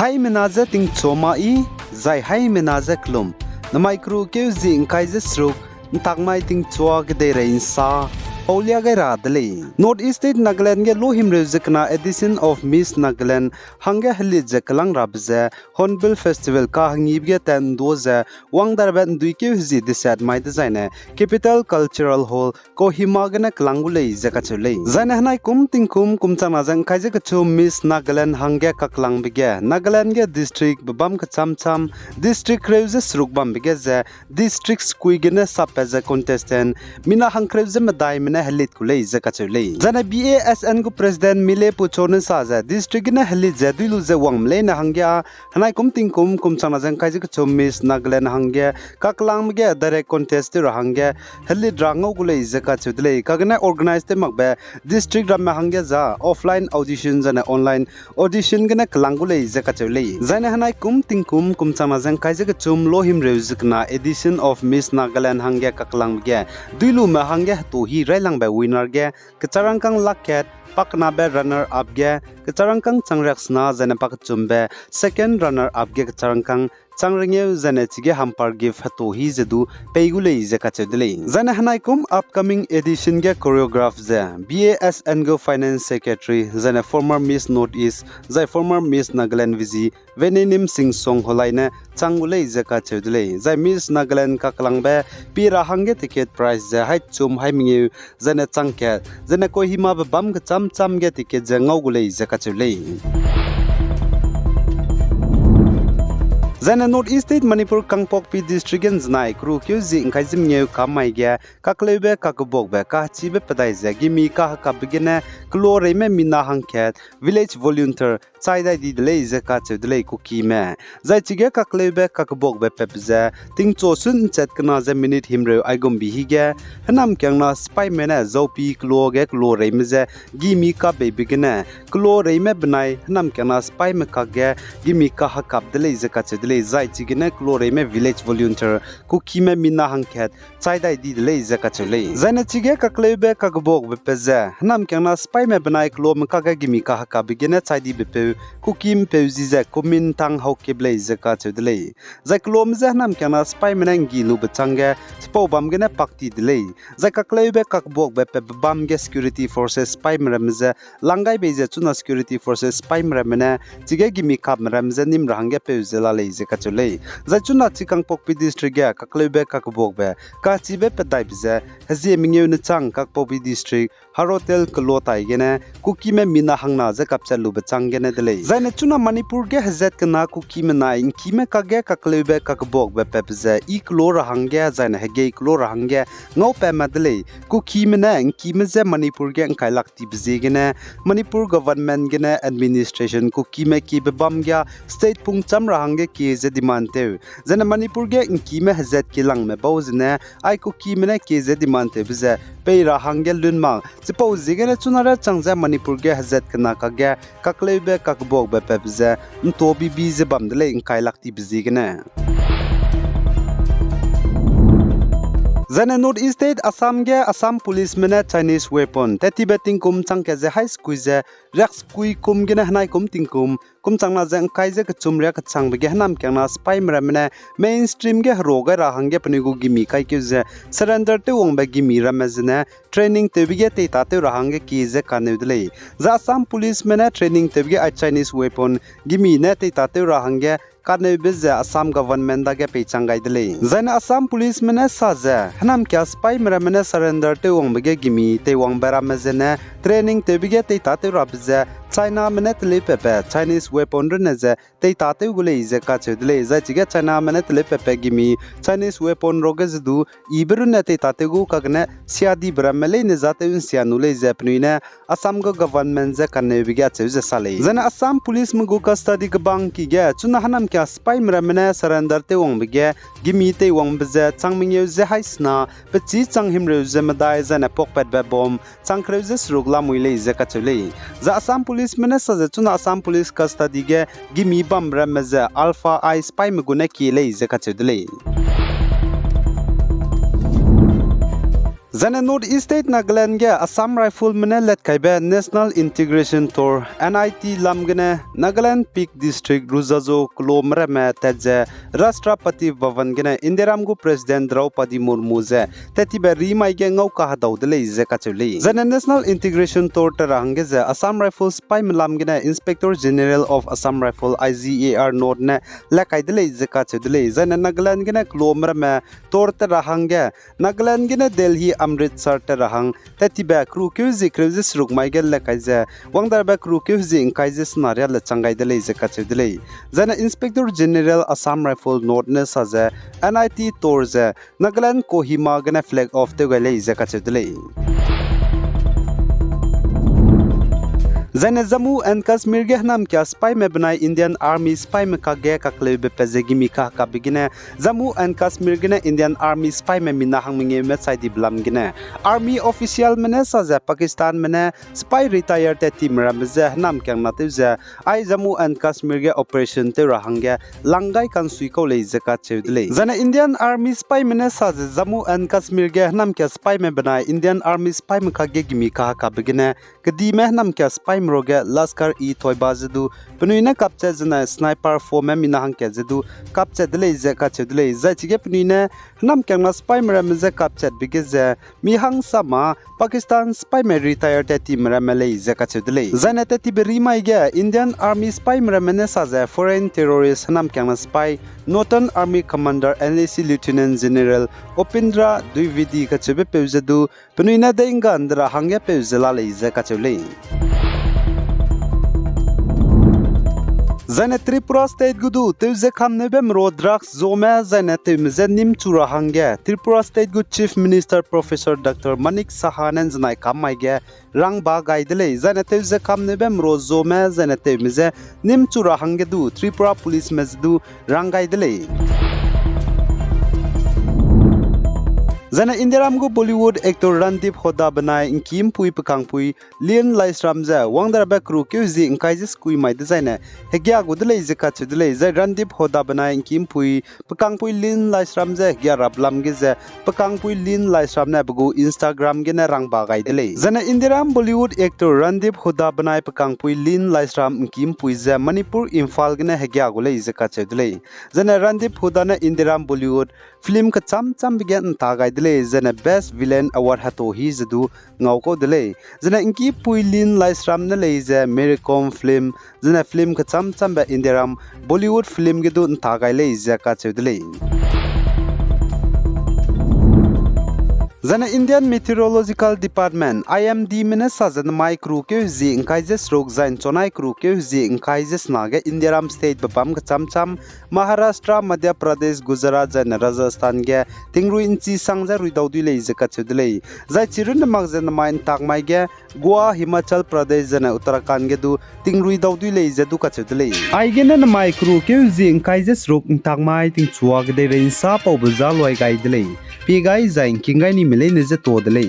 Hai menaza ting choma I zai hai menaza klum namai kru ke zing kaise sruk takmai ting chwa ke de rain sa Aulia Gaira Dele. Northeast State Nagaland ge lohim rezekna edition of Miss Nagaland hangge heli jekalang rabze Hornbill Festival ka hangib ge ten doze wangdarban duike hzi disat mai design Capital Cultural Hall Kohima gena klangule zekachule. Zaina hanai kum tingkum kumchana jang kaije kachu Miss Nagaland hangge kaklang bige Nagaland ge district babam ka cham district reuze srukbam bige ze district squigene sapeze contestant mina hankreuze medai Halit kulei zakachulei. Zana BASN gu president Mile Puchon saza district na halit jadilu ze wangmle na hangya hanai kum tingkum kumchana jang kaiji ku Miss Nagaland hangya kaklang ge direct contest ra hangya halit rango kulei zakachulei kagna organize te makbe district ram hangya za offline audition zana online audition gena klang kulei zakachulei. Zana hanai kum tingkum kumchana jang kaiji ku lohim reusikna edition of Miss Nagaland hangya kaklang ge duilu ma hangya to hi lang by winner ge kecharangkang laket pakna be runner up ge kecharangkang changreksna jana pak chumbe second runner up ge kecharangkang changrengeu jana chige hampar give hato hi jedu peigulei zakachedle jana hanaikum upcoming edition ge choreograph je BASN go finance secretary jana former Miss Northeast jai former Miss Nagaland visi venenim sing song holaina changulei zakachedle jai Miss Nagaland ka klangbe pira hange ticket price je hai chum hai mingu jana changke jana kohima bam ga cham ge ticket je ngaugulei zakachedle Zana Northeast State Manipur Kangpokpi district in Znai Kru Kyuzi in Kaizim New Kamaiga, Kaklebe Kakabogbe, Kachibe Padaiza, Gimi Kaka Begina, Kloreme Mina Hanket, Village Volunteer, Saida di delay Zakache delay Kuki me. Zaichige Kaklebe Kakabogbe Pepza, Ting Chosun Chetkana the minute himre Igom Bihiga, Hanam Kangna Spy Mena, Zopi, Kloge, Kloremeze, Gimi Ka Begina, Kloreme Benai, Hanam Kana Spy Mekage, Gimi Kahakap delay Zakache delay. Zaichigene Kloreme village volunteer Kukime Mina Hanket Saida di delay Zakachule Zainachige Kaklebe Kakabog Bepeze Nam Kana Spy me benai Klo Makaga Gimi Kahaka begin Saidi Bepe Kukim Peuzize Kumin Tang Hokeble Zakachule Zaklom Zanam Kana Spy Menangi Lubachanga Spobam Gene Pakti delay Zakaklebe Kakabog Bepe Bamge Security Forces Spy Mremze Langai Beze Tuna Security Forces Spy Mremene Tige Gimi Kap Mremze Nim Range Peuzela Kachule Zachuna Kangpokpi district ga Kaklebe Kakabogbe Kachibe Pedai Bize Hazi Mingyu Chang Kakpopi district Harotel Klotai gene Kuki me Mina Hangna Zakapcha Lubachang gene delay Zaina Chuna Manipur ge Hazet Kana Kuki me na in Kime Kage Kaklebe Kakabogbe Pepze Iklora Hangya Zaina Hege Klora Hangya Ngau Pema delay Kuki me na in Kime ze Manipur ge Kailakti Bize gene Manipur government gene administration Kuki me Ki Bamgya state Pung Chamra Hangge ki ze dimante zena Manipur ge inki me hazet ki lang me bawzne ai ko ki me ke ze dimante bize peira hangel lunma chipo zigene chunara changza Manipur ge hazet kana ka ge kaklebe kakbog be pebze ntobi bi ze bamdele in kailakti bizigene Zana Northeast State Assam ge Assam police mena Chinese weapon teti betting kum changke ze high squeeze rex kui kum gena hanai kum tingkum kum changna jang kaije ka chumre ka changbe ge hanam kyangna spy mramene mainstream ge roga ra hangge pnigu gimi kai ke ze surrender te wongbe gimi ramazne training te bige te ta te ra hangge ki ze kanudle za Assam police mena training te bige a Chinese weapon gimi ne te ta te ra hangge Karne bizze Assam government da ge pechangai dele zaina Assam police mena saza hanam kya spy mramene surrender te wongbege gimi te wongbara mazene training te bige te ta te rabze China minute le pepe Chinese weapon reneze te ta te gule ize ka chedle za chige China minute le pepe gimi Chinese weapon rogez du ibrune te ta te gu kagne siadi bramele ne zate un sianule zepnuine Assam go government ze kanne bige cheze sale zaina Assam police mu go custody gbang ki ge chuna hanam kya spy mramene surrender te wong bige gimi te wong bze changmingye ze haisna pechi changhimre ze madai zana pokpet be bom changkre ze srugla muile ze ka chule za Assam police Minister Chuna Assam police custody ge gimi bam ramze alpha I spy mugune ki le ze ka chedle Zane North East State Nagaland ge Assam Rifle mene let kaibe National Integration Tour NIT lamgene Nagaland Peak District Ruzazo Klomre me tedze Rashtrapati Bhavan gene Indiramgu President Draupadi Murmu ze tetibe rimai ge ngau ka daudle ze kachuli Zane National Integration Tour terangge ze Assam Rifle spy lamgene Inspector General of Assam Rifle IGAR North ne lakaidle ze kachudle Zane Nagaland gene Klomre me tour terangge Nagaland gene Delhi Amritsar terahang tetiba crew kyuzi kruzis rukmaigel le kaize wangdarba crew kyuzi inkaize snaria le changai de leize kachudle zana Inspector General Assam Rifle North ne saze NIT torze Nagaland Kohima gana flag off de leize kachudle Zane Jammu and Kashmir ge nam kya spy me banai Indian Army spy me ka ge ka klebe pezegi mi ka bigine Jammu and Kashmir ge Indian Army spy me mina hang minge me saidi blam gine Army official mene sa je Pakistan mene spy retire te team ramze nam kyang na te je ai Jammu and Kashmir ge operation te rahangge langai kan sui ko le je ka chedle Zane Indian Army spy mene sa je Jammu and Kashmir ge nam kya spy me banai Indian Army spy me ka ge gimi ka bigine kedi me nam kya spy Roge Laskar e Toiba Zedu Penuina capture zena sniper for memina hanke zedu capture dele ze capture dele ze chige penuina nam kyangna spy meram ze capture bigeze mi hang sama Pakistan spy me retire te team ramele ze capture dele zena te tiberi maige Indian Army spy meramene sa ze foreign terrorist nam kyangna spy Northern Army Commander NSA Lieutenant General Opindra Dwivedi kachebe peuzedu penuina de ingandra hangya peuzela le ze kachule Zane Tripura State gudu tevze kamnebem rodrak Zeme zane tevze nimchura hange Tripura State gu Chief Minister Professor Dr. Manik Sahanen zanai kamaige rangba gaidele zane tevze kamnebem ro Zome zane tevze nimchura hange du Tripura Police mezdu rangaidele Zana Indiramgu Bollywood actor Randeep Hoda banai inkim pui pekangpui Lien Laisramza wangdarba crew kyuzi inkaizis kui mai designer hegya gudle izeka chudle zai Randeep Hoda banai inkim pui pekangpui Lien Laisramza hegya rablam geze pekangpui Lien Laisramna bugu Instagram gena rangba gaidele Zana Indiram Bollywood actor Randeep Hoda banai pekangpui Lien Laisram inkim pui za Manipur Imphal gena hegya gule izeka chudle Zana Randeep Hoda na Indiram Bollywood film ka cham bigan ta gaidele Zana Best Villain Award hato hi zadu ngauko dele Zana inki puilin Laisram na leize Americom film Zana film ka cham ba Indiram Bollywood film gedu ntagai leize ka chudele Zana Indian Meteorological Department IMD mene sazen mai crew ke zi inkaizes rok zain chonai crew ke zi inkaizes naga Indiram state bapam ka cham Maharashtra Madhya Pradesh Gujarat zain Rajasthan ge tingru inchi sangja ruidaudu le zeka chudle zai chirun magzen main takmai ge Goa Himachal Pradesh zain Uttarakhand ge du tingru daudu le zedu ka chudle ai gena na mai crew ke zi inkaizes rok takmai ting chuag de rein sa pau bazal wai gaidle pi gai zain kingai ni milei ne ze todle